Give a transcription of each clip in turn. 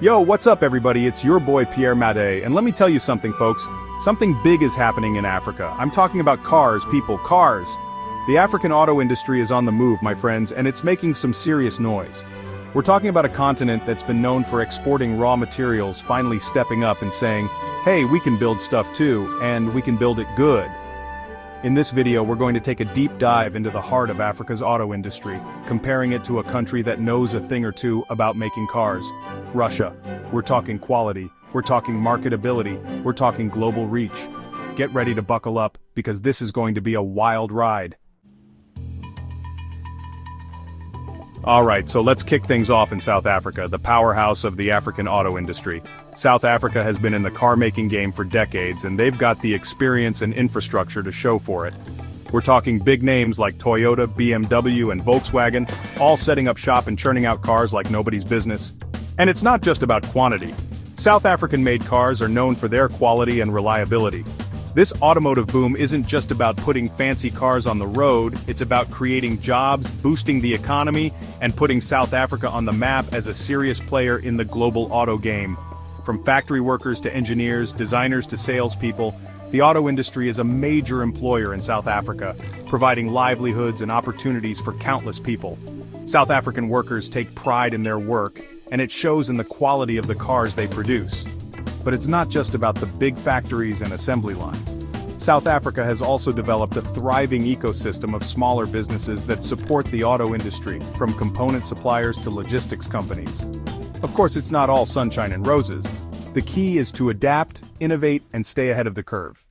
Yo, what's up everybody? It's your boy Pierre Made, and let me tell you something folks. Something big is happening in Africa. I'm talking about cars, people, cars. The African auto industry is on the move, my friends, and it's making some serious noise. We're talking about a continent that's been known for exporting raw materials finally stepping up and saying, hey, we can build stuff too, and we can build it good. In this video, we're going to take a deep dive into the heart of Africa's auto industry, comparing it to a country that knows a thing or two about making cars. Russia. We're talking quality, we're talking marketability, we're talking global reach. Get ready to buckle up, because this is going to be a wild ride. Alright, so let's kick things off in South Africa, the powerhouse of the African auto industry. South Africa has been in the car-making game for decades, and they've got the experience and infrastructure to show for it. We're talking big names like Toyota, BMW, and Volkswagen, all setting up shop and churning out cars like nobody's business. And it's not just about quantity. South African-made cars are known for their quality and reliability. This automotive boom isn't just about putting fancy cars on the road, it's about creating jobs, boosting the economy, and putting South Africa on the map as a serious player in the global auto game. From factory workers to engineers, designers to salespeople, the auto industry is a major employer in South Africa, providing livelihoods and opportunities for countless people. South African workers take pride in their work, and it shows in the quality of the cars they produce. But it's not just about the big factories and assembly lines. South Africa has also developed a thriving ecosystem of smaller businesses that support the auto industry, from component suppliers to logistics companies. Of course, it's not all sunshine and roses. The key is to adapt, innovate, and stay ahead of the curve.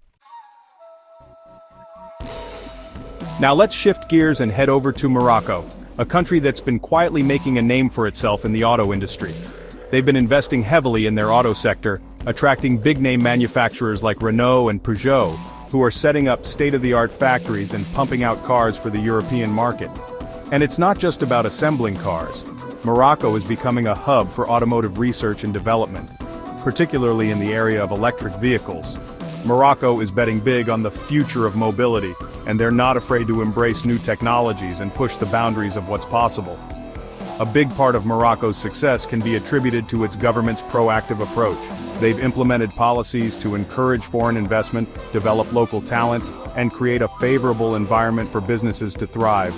Now let's shift gears and head over to Morocco, a country that's been quietly making a name for itself in the auto industry. They've been investing heavily in their auto sector, attracting big-name manufacturers like Renault and Peugeot, who are setting up state-of-the-art factories and pumping out cars for the European market. And it's not just about assembling cars. Morocco is becoming a hub for automotive research and development, particularly in the area of electric vehicles. Morocco is betting big on the future of mobility, and they're not afraid to embrace new technologies and push the boundaries of what's possible. A big part of Morocco's success can be attributed to its government's proactive approach. They've implemented policies to encourage foreign investment, develop local talent, and create a favorable environment for businesses to thrive.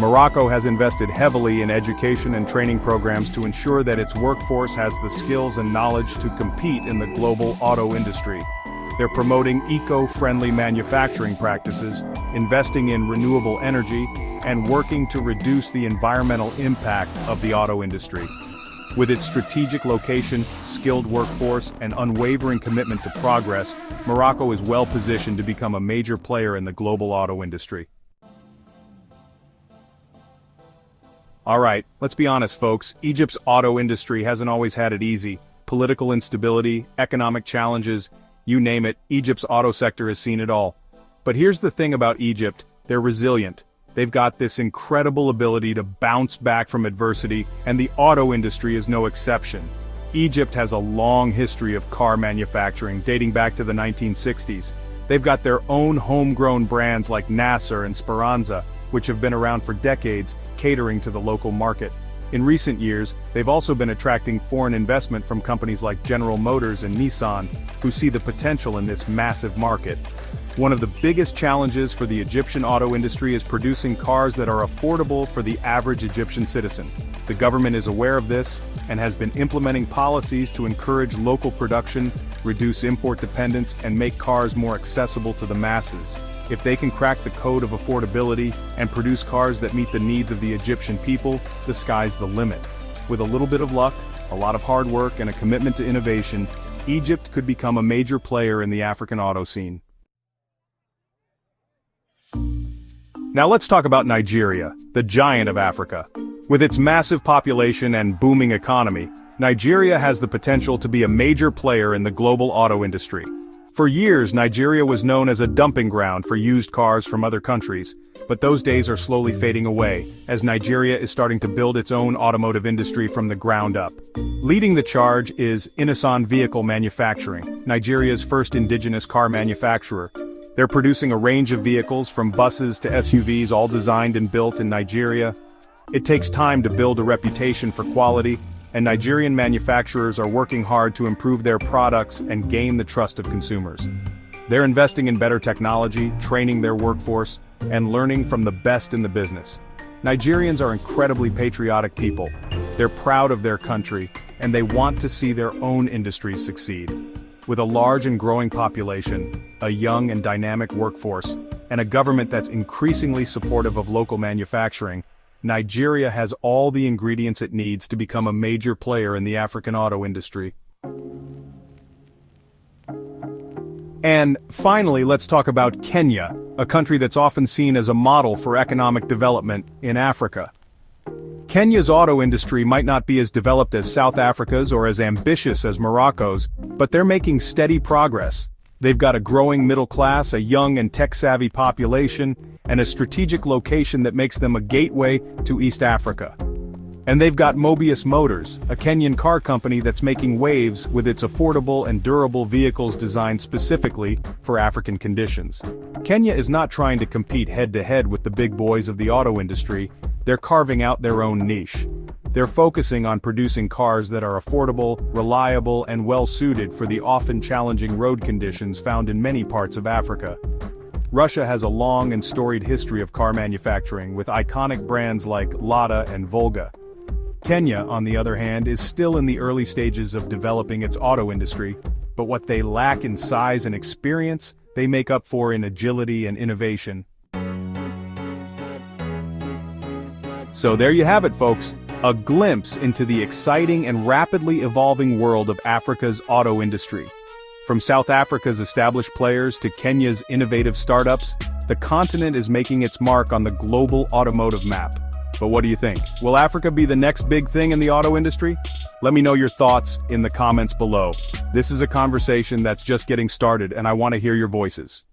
Morocco has invested heavily in education and training programs to ensure that its workforce has the skills and knowledge to compete in the global auto industry. They're promoting eco-friendly manufacturing practices, investing in renewable energy, and working to reduce the environmental impact of the auto industry. With its strategic location, skilled workforce, and unwavering commitment to progress, Morocco is well positioned to become a major player in the global auto industry. Alright, let's be honest folks, Egypt's auto industry hasn't always had it easy. Political instability, economic challenges, you name it, Egypt's auto sector has seen it all. But here's the thing about Egypt, they're resilient. They've got this incredible ability to bounce back from adversity, and the auto industry is no exception. Egypt has a long history of car manufacturing, dating back to the 1960s. They've got their own homegrown brands like Nasser and Speranza, which have been around for decades, catering to the local market. In recent years, they've also been attracting foreign investment from companies like General Motors and Nissan, who see the potential in this massive market. One of the biggest challenges for the Egyptian auto industry is producing cars that are affordable for the average Egyptian citizen. The government is aware of this, and has been implementing policies to encourage local production, reduce import dependence, and make cars more accessible to the masses. If they can crack the code of affordability and produce cars that meet the needs of the Egyptian people, the sky's the limit. With a little bit of luck, a lot of hard work, and a commitment to innovation, Egypt could become a major player in the African auto scene. Now let's talk about Nigeria, the giant of Africa. With its massive population and booming economy, Nigeria has the potential to be a major player in the global auto industry. For years, Nigeria was known as a dumping ground for used cars from other countries, but those days are slowly fading away, as Nigeria is starting to build its own automotive industry from the ground up. Leading the charge is Innoson Vehicle Manufacturing, Nigeria's first indigenous car manufacturer. They're producing a range of vehicles from buses to SUVs, all designed and built in Nigeria. It takes time to build a reputation for quality, and Nigerian manufacturers are working hard to improve their products and gain the trust of consumers. They're investing in better technology, training their workforce, and learning from the best in the business. Nigerians are incredibly patriotic people. They're proud of their country, and they want to see their own industries succeed. With a large and growing population, a young and dynamic workforce, and a government that's increasingly supportive of local manufacturing, Nigeria has all the ingredients it needs to become a major player in the African auto industry. And finally, let's talk about Kenya, a country that's often seen as a model for economic development in Africa. Kenya's auto industry might not be as developed as South Africa's or as ambitious as Morocco's, but they're making steady progress. They've got a growing middle class, a young and tech-savvy population, and a strategic location that makes them a gateway to East Africa. And they've got Mobius Motors, a Kenyan car company that's making waves with its affordable and durable vehicles designed specifically for African conditions. Kenya is not trying to compete head-to-head with the big boys of the auto industry. They're carving out their own niche. They're focusing on producing cars that are affordable, reliable, and well-suited for the often challenging road conditions found in many parts of Africa. Russia has a long and storied history of car manufacturing, with iconic brands like Lada and Volga. Kenya, on the other hand, is still in the early stages of developing its auto industry, but what they lack in size and experience, they make up for in agility and innovation. So there you have it, folks. A glimpse into the exciting and rapidly evolving world of Africa's auto industry. From South Africa's established players to Kenya's innovative startups, the continent is making its mark on the global automotive map. But what do you think? Will Africa be the next big thing in the auto industry? Let me know your thoughts in the comments below. This is a conversation that's just getting started, and I want to hear your voices.